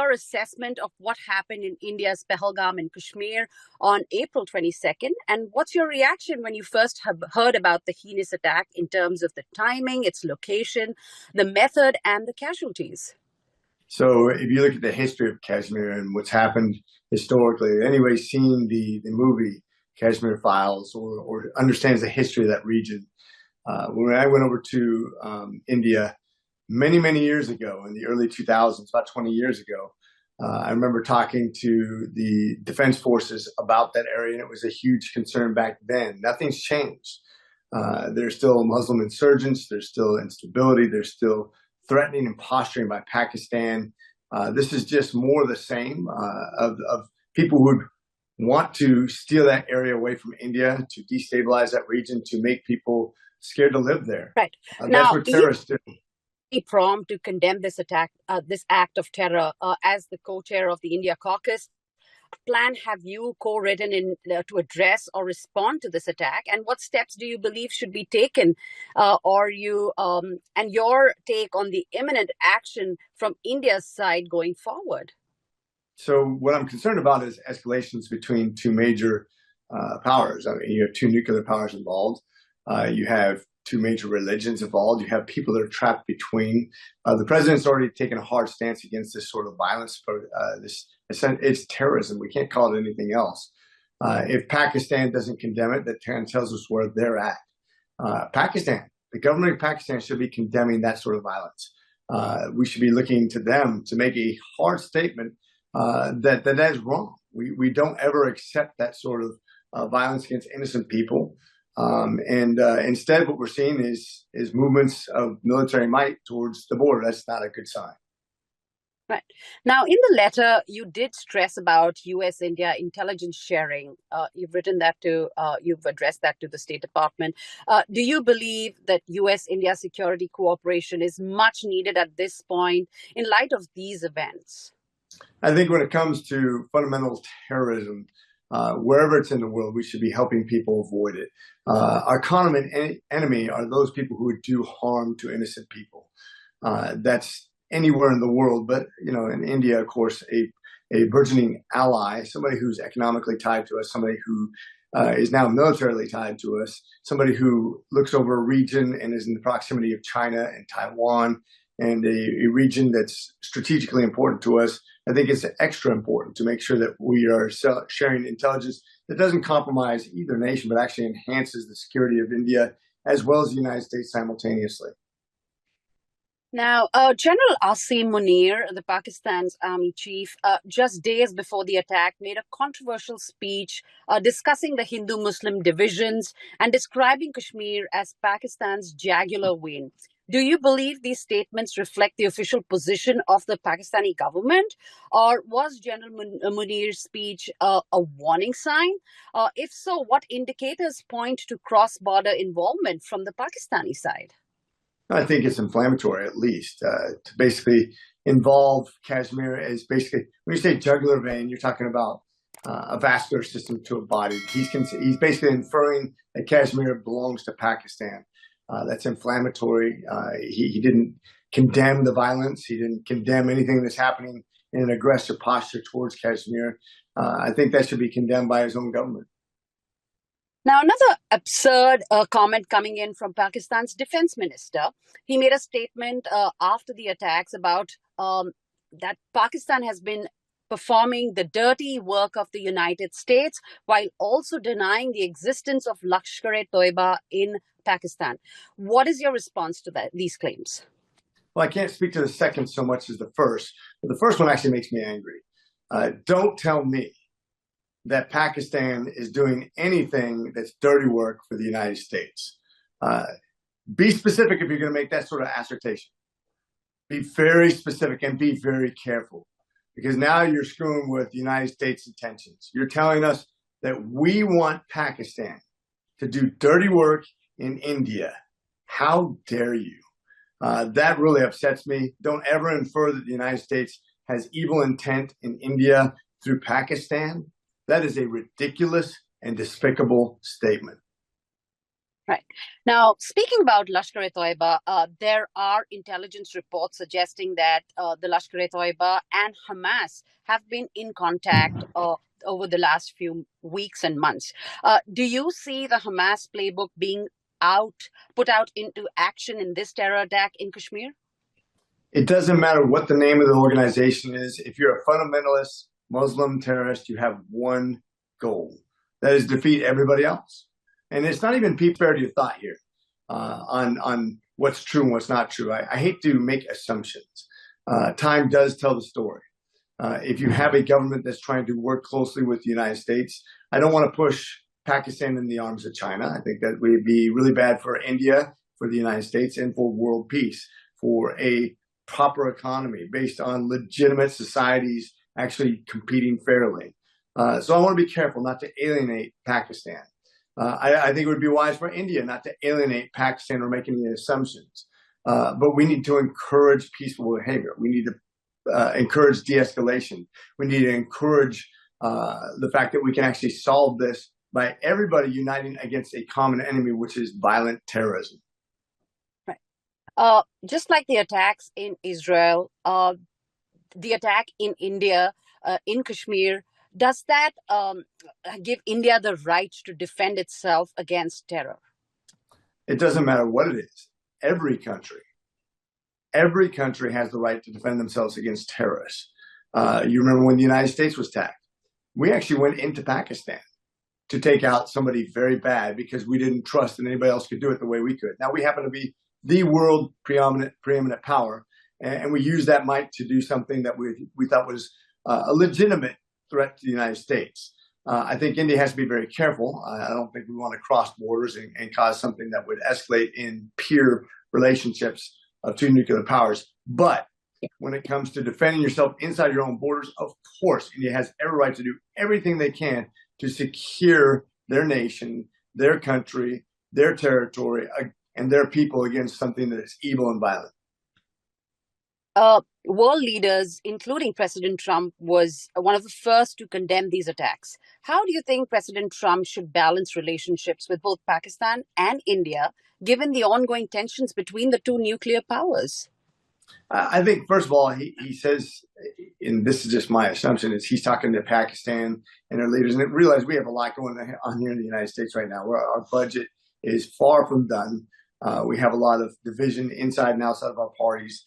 your assessment of what happened in India's Pahalgam and Kashmir on April 22nd? And what's your reaction when you first have heard about the heinous attack in terms of the timing, its location, the method, and the casualties? So if you look at the history of Kashmir and what's happened historically, anybody seen the movie Kashmir Files or understands the history of that region. When I went over to India many years ago in the early 2000s, about 20 years ago, I remember talking to the defense forces about that area, and it was a huge concern back then. Nothing's changed. There's still Muslim insurgents. There's still instability. There's still threatening and posturing by Pakistan. This is just more of the same of people who would want to steal that area away from India, to destabilize that region, to make people scared to live there. Right. That's what terrorists do. Prompt to condemn this attack, this act of terror, as the co-chair of the India caucus. Plan have you co-written in to address or respond to this attack, and what steps do you believe should be taken, and your take on the imminent action from India's side going forward? So what I'm concerned about is escalations between two major powers. I mean, you have two nuclear powers involved. You have two major religions involved. You have people that are trapped between. The president's already taken a hard stance against this sort of violence. It's terrorism. We can't call it anything else. If Pakistan doesn't condemn it, that tells us where they're at. Pakistan, the government of Pakistan should be condemning that sort of violence. We should be looking to them to make a hard statement that is wrong. We don't ever accept that sort of violence against innocent people. Instead, what we're seeing is movements of military might towards the border. That's not a good sign. Right. Now, in the letter, you did stress about U.S.-India intelligence sharing. You've addressed that to the State Department. Do you believe that U.S.-India security cooperation is much needed at this point in light of these events? I think when it comes to fundamental terrorism, wherever it's in the world, we should be helping people avoid it. Our common enemy are those people who would do harm to innocent people. That's anywhere in the world, but in India, of course, a burgeoning ally, somebody who's economically tied to us, somebody who is now militarily tied to us, somebody who looks over a region and is in the proximity of China and Taiwan, and a region that's strategically important to us. I think it's extra important to make sure that we are sharing intelligence that doesn't compromise either nation, but actually enhances the security of India as well as the United States simultaneously. Now, General Asim Munir, the Pakistan's army chief, just days before the attack, made a controversial speech discussing the Hindu-Muslim divisions and describing Kashmir as Pakistan's jugular vein. Do you believe these statements reflect the official position of the Pakistani government, or was General Munir's speech a warning sign? If so, what indicators point to cross-border involvement from the Pakistani side? I think it's inflammatory, at least, to basically involve Kashmir as basically, when you say jugular vein, you're talking about a vascular system to a body. He's basically inferring that Kashmir belongs to Pakistan. That's inflammatory. He didn't condemn the violence. He didn't condemn anything that's happening in an aggressive posture towards Kashmir. I think that should be condemned by his own government. Now, another absurd comment coming in from Pakistan's defense minister. He made a statement after the attacks about that Pakistan has been performing the dirty work of the United States while also denying the existence of Lashkar-e-Toiba in Pakistan. What is your response to these claims? Well, I can't speak to the second so much as the first, but the first one actually makes me angry. Don't tell me that Pakistan is doing anything that's dirty work for the United States. Be specific if you're going to make that sort of assertion. Be very specific and be very careful, because now you're screwing with the United States' intentions. You're telling us that we want Pakistan to do dirty work in India. How dare you? That really upsets me. Don't ever infer that the United States has evil intent in India through Pakistan. That is a ridiculous and despicable statement. Right. Now, speaking about Lashkar-e-Toiba, there are intelligence reports suggesting that the Lashkar-e-Toiba and Hamas have been in contact over the last few weeks and months. Do you see the Hamas playbook being put out into action in this terror attack in Kashmir? It doesn't matter what the name of the organization is. If you're a fundamentalist Muslim terrorist, you have one goal. That is defeat everybody else. And it's not even fair to your thought here on what's true and what's not true. I hate to make assumptions. Time does tell the story. If you have a government that's trying to work closely with the United States, I don't want to push Pakistan in the arms of China. I think that would be really bad for India, for the United States, and for world peace, for a proper economy based on legitimate societies actually competing fairly. So I want to be careful not to alienate Pakistan. I think it would be wise for India not to alienate Pakistan or make any assumptions. But we need to encourage peaceful behavior. We need to encourage de-escalation. We need to encourage the fact that we can actually solve this by everybody uniting against a common enemy, which is violent terrorism. Right. Just like the attacks in Israel, the attack in India, in Kashmir, does that give India the right to defend itself against terror? It doesn't matter what it is. Every country has the right to defend themselves against terrorists. You remember when the United States was attacked? We actually went into Pakistan to take out somebody very bad because we didn't trust that anybody else could do it the way we could. Now we happen to be the world preeminent power, and we used that might to do something that we thought was a legitimate threat to the United States. I think India has to be very careful. I don't think we want to cross borders and cause something that would escalate in peer relationships of two nuclear powers. But when it comes to defending yourself inside your own borders, of course, India has every right to do everything they can to secure their nation, their country, their territory, and their people against something that is evil and violent. World leaders, including President Trump, was one of the first to condemn these attacks. How do you think President Trump should balance relationships with both Pakistan and India, given the ongoing tensions between the two nuclear powers? I think, first of all, he says, and this is just my assumption, is he's talking to Pakistan and their leaders. And realize we have a lot going on here in the United States right now, where our budget is far from done. We have a lot of division inside and outside of our parties.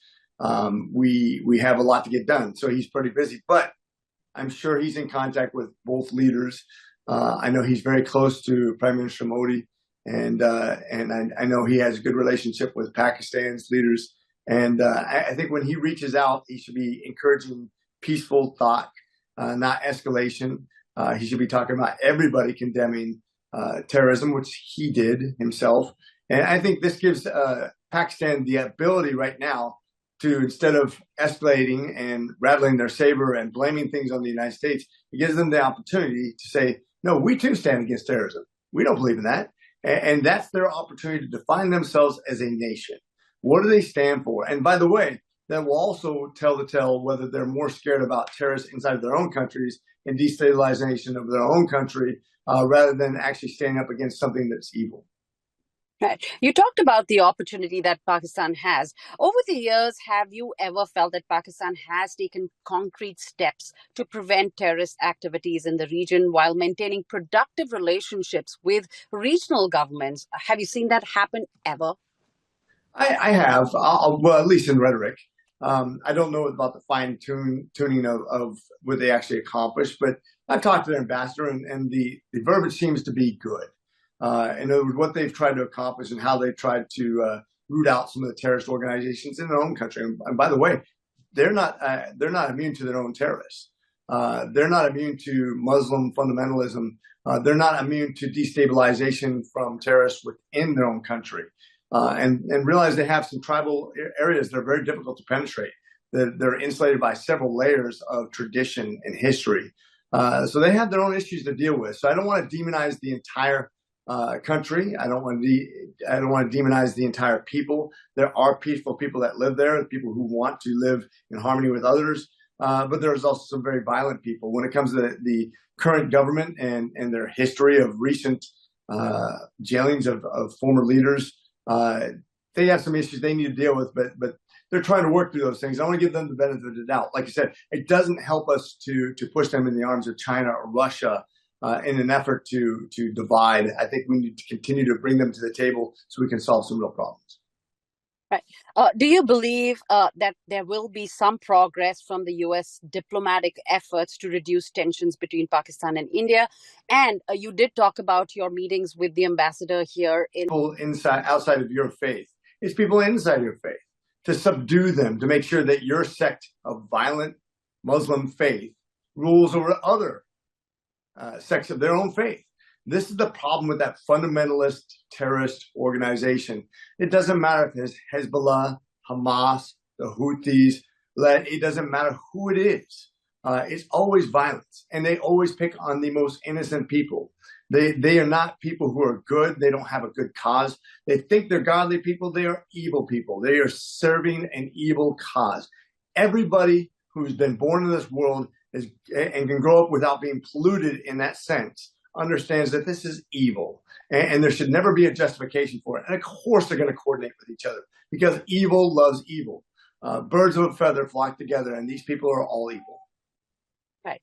We have a lot to get done, so he's pretty busy. But I'm sure he's in contact with both leaders. I know he's very close to Prime Minister Modi, and I know he has a good relationship with Pakistan's leaders. And I think when he reaches out, he should be encouraging peaceful thought, not escalation. He should be talking about everybody condemning terrorism, which he did himself. And I think this gives Pakistan the ability right now to, instead of escalating and rattling their saber and blaming things on the United States, it gives them the opportunity to say, no, we too stand against terrorism. We don't believe in that. And that's their opportunity to define themselves as a nation. What do they stand for? And by the way, that will also tell the tale whether they're more scared about terrorists inside of their own countries and destabilization of their own country rather than actually standing up against something that's evil. Right. You talked about the opportunity that Pakistan has. Over the years, have you ever felt that Pakistan has taken concrete steps to prevent terrorist activities in the region while maintaining productive relationships with regional governments? Have you seen that happen ever? I have, well, at least in rhetoric. I don't know about the fine-tuning of what they actually accomplished, but I've talked to their ambassador, and the verbiage seems to be good. In other words, what they've tried to accomplish and how they've tried to root out some of the terrorist organizations in their own country. And by the way, they're not immune to their own terrorists. They're not immune to Muslim fundamentalism. They're not immune to destabilization from terrorists within their own country. And realize they have some tribal areas that are very difficult to penetrate. They're insulated by several layers of tradition and history. So they have their own issues to deal with. So I don't want to demonize the entire country. I don't want to demonize the entire people. There are peaceful people that live there, people who want to live in harmony with others. But there's also some very violent people. When it comes to the current government and their history of recent jailings of former leaders. They have some issues they need to deal with, but they're trying to work through those things. I want to give them the benefit of the doubt. Like I said, it doesn't help us to push them in the arms of China or Russia in an effort to divide. I think we need to continue to bring them to the table so we can solve some real problems. Right. Do you believe that there will be some progress from the U.S. diplomatic efforts to reduce tensions between Pakistan and India? And you did talk about your meetings with the ambassador here in people outside of your faith. It's people inside your faith, to subdue them, to make sure that your sect of violent Muslim faith rules over other sects of their own faith. This is the problem with that fundamentalist terrorist organization. It doesn't matter if it's Hezbollah, Hamas, the Houthis, it doesn't matter who it is. It's always violence, and they always pick on the most innocent people. They are not people who are good. They don't have a good cause. They think they're godly people. They are evil people. They are serving an evil cause. Everybody who's been born in this world and can grow up without being polluted in that sense understands that this is evil, and there should never be a justification for it. And of course they're going to coordinate with each other, because evil loves evil. Birds of a feather flock together, and these people are all evil. Right.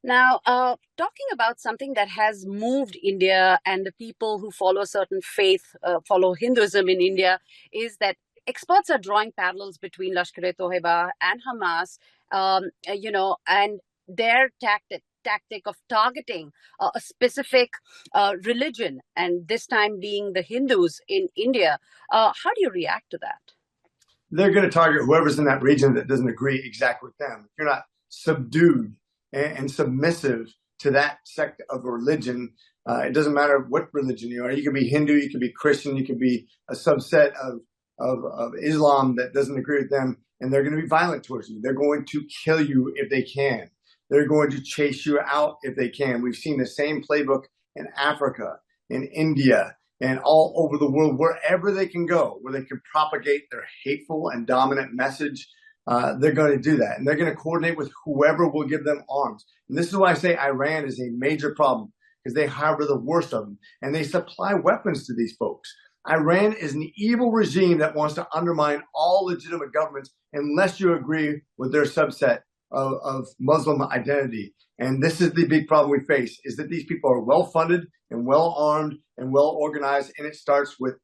Now, talking about something that has moved India and the people who follow a certain faith, follow Hinduism in India, is that experts are drawing parallels between Lashkar-e-Toiba and Hamas, and their tactic of targeting a specific religion, and this time being the Hindus in India. How do you react to that? They're going to target whoever's in that region that doesn't agree exactly with them. If you're not subdued and submissive to that sect of religion, it doesn't matter what religion you are. You can be Hindu, you can be Christian, you can be a subset of Islam that doesn't agree with them, and they're going to be violent towards you. They're going to kill you if they can. They're going to chase you out if they can. We've seen the same playbook in Africa, in India, and all over the world, wherever they can go, where they can propagate their hateful and dominant message. They're going to do that, and they're going to coordinate with whoever will give them arms. And this is why I say Iran is a major problem, because they harbor the worst of them, and they supply weapons to these folks. Iran is an evil regime that wants to undermine all legitimate governments unless you agree with their subset of Muslim identity. And this is the big problem we face, is that these people are well-funded and well-armed and well-organized, and it starts with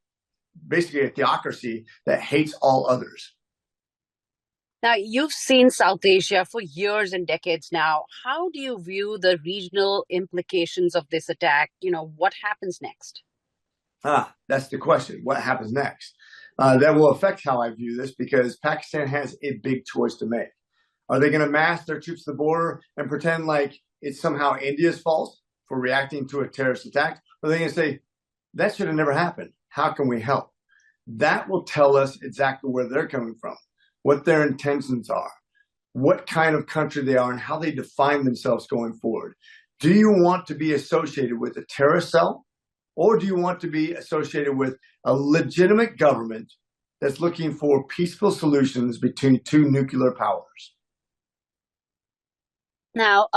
basically a theocracy that hates all others. Now, you've seen South Asia for years and decades now. How do you view the regional implications of this attack? What happens next? That's the question. What happens next? That will affect how I view this, because Pakistan has a big choice to make. Are they going to mass their troops to the border and pretend like it's somehow India's fault for reacting to a terrorist attack? Or are they going to say, that should have never happened? How can we help? That will tell us exactly where they're coming from, what their intentions are, what kind of country they are, and how they define themselves going forward. Do you want to be associated with a terrorist cell, or do you want to be associated with a legitimate government that's looking for peaceful solutions between two nuclear powers? Now,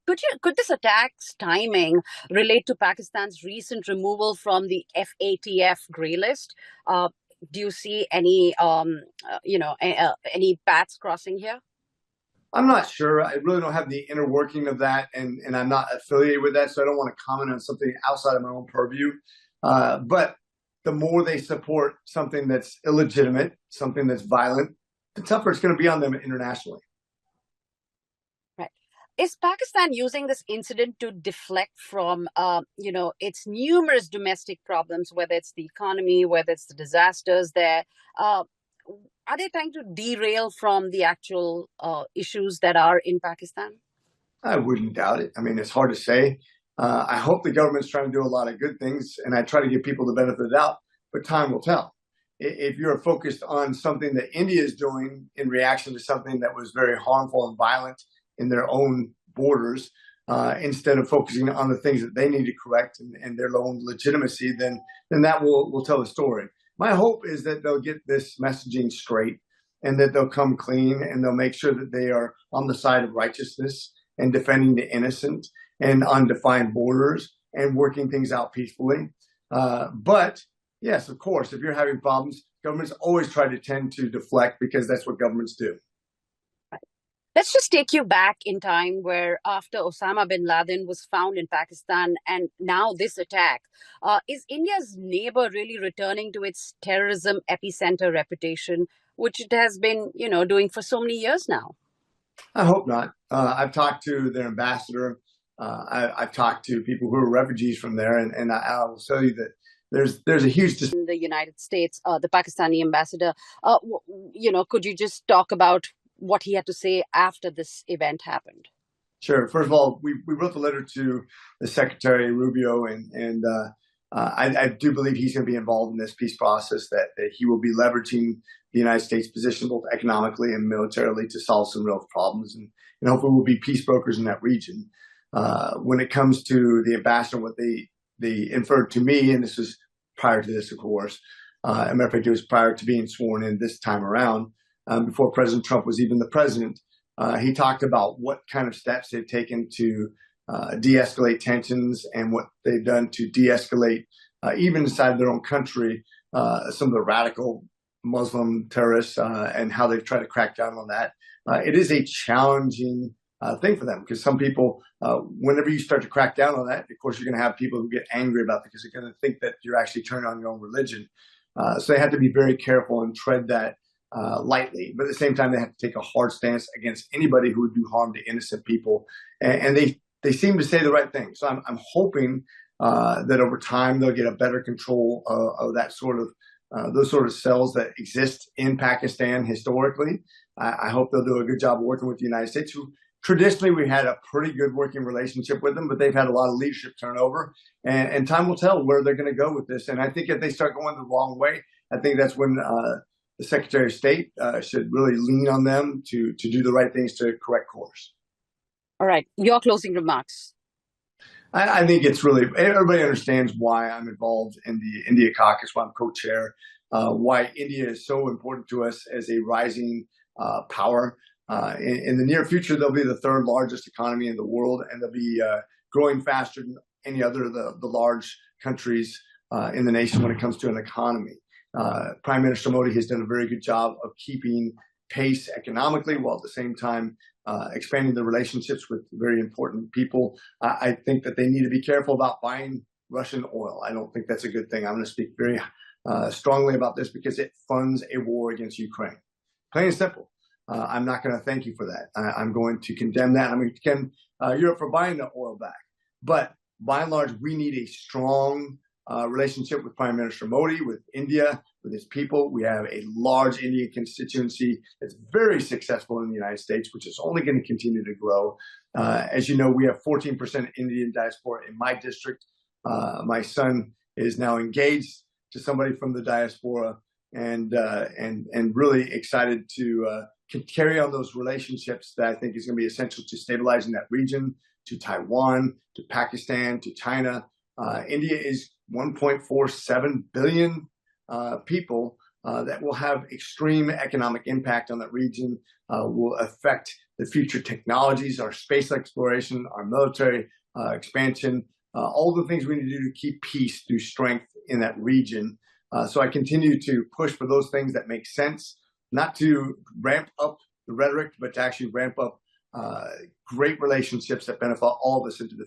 could this attack's timing relate to Pakistan's recent removal from the FATF grey list? Do you see any paths crossing here? I'm not sure. I really don't have the inner working of that, and I'm not affiliated with that, so I don't want to comment on something outside of my own purview. But the more they support something that's illegitimate, something that's violent, the tougher it's going to be on them internationally. Is Pakistan using this incident to deflect from, its numerous domestic problems, whether it's the economy, whether it's the disasters there? Are they trying to derail from the actual issues that are in Pakistan? I wouldn't doubt it. I mean, it's hard to say. I hope the government's trying to do a lot of good things, and I try to give people the benefit of the doubt, but time will tell. If you're focused on something that India is doing in reaction to something that was very harmful and violent in their own borders, instead of focusing on the things that they need to correct and their own legitimacy, then that will tell the story. My hope is that they'll get this messaging straight, and that they'll come clean, and they'll make sure that they are on the side of righteousness and defending the innocent and on defined borders, and working things out peacefully. But yes, of course, if you're having problems, governments always try to tend to deflect because that's what governments do. Let's just take you back in time where after Osama bin Laden was found in Pakistan and now this attack, is India's neighbor really returning to its terrorism epicenter reputation, which it has been, doing for so many years now? I hope not. I've talked to their ambassador. I've talked to people who are refugees from there, and I will tell you that there's a huge in the United States, the Pakistani ambassador. Could you just talk about what he had to say after this event happened? Sure. First of all, we wrote the letter to the Secretary Rubio, and I do believe he's going to be involved in this peace process, that he will be leveraging the United States position both economically and militarily to solve some real problems, and hopefully we'll be peace brokers in that region. When it comes to the ambassador, what they inferred to me, and this was prior to this, of course, as a matter of fact, it was prior to being sworn in this time around, before President Trump was even the president. He talked about what kind of steps they've taken to de-escalate tensions and what they've done to de-escalate, even inside their own country, some of the radical Muslim terrorists, and how they've tried to crack down on that. It is a challenging thing for them, because some people, whenever you start to crack down on that, of course, you're going to have people who get angry about it because they're going to think that you're actually turning on your own religion. So they have to be very careful and tread that lightly, but at the same time, they have to take a hard stance against anybody who would do harm to innocent people. And they seem to say the right thing. So I'm hoping that over time they'll get a better control of that sort of those sort of cells that exist in Pakistan historically. I hope they'll do a good job working with the United States, who traditionally we had a pretty good working relationship with them, but they've had a lot of leadership turnover, and time will tell where they're going to go with this. And I think if they start going the wrong way, I think that's when the Secretary of State should really lean on them to do the right things to correct course. All right. Your closing remarks. I think it's really, everybody understands why I'm involved in the India caucus, why I'm co-chair, why India is so important to us as a rising power. In the near future, they'll be the third largest economy in the world, and they'll be growing faster than any other of the large countries in the nation when it comes to an economy. Prime Minister Modi has done a very good job of keeping pace economically, while at the same time expanding the relationships with very important people. I think that they need to be careful about buying Russian oil. I don't think that's a good thing. I'm going to speak very strongly about this because it funds a war against Ukraine. Plain and simple. I'm not going to thank you for that. I'm going to condemn that. I'm going to condemn Europe for buying the oil back. But by and large, we need a strong relationship with Prime Minister Modi, with India, with his people. We have a large Indian constituency that's very successful in the United States, which is only going to continue to grow. As you know, we have 14% Indian diaspora in my district. My son is now engaged to somebody from the diaspora, and really excited to carry on those relationships that I think is going to be essential to stabilizing that region, to Taiwan, to Pakistan, to China. India is 1.47 billion people that will have extreme economic impact on that region, will affect the future technologies, our space exploration, our military expansion, all the things we need to do to keep peace through strength in that region. So I continue to push for those things that make sense, not to ramp up the rhetoric, but to actually ramp up great relationships that benefit all of us into the future.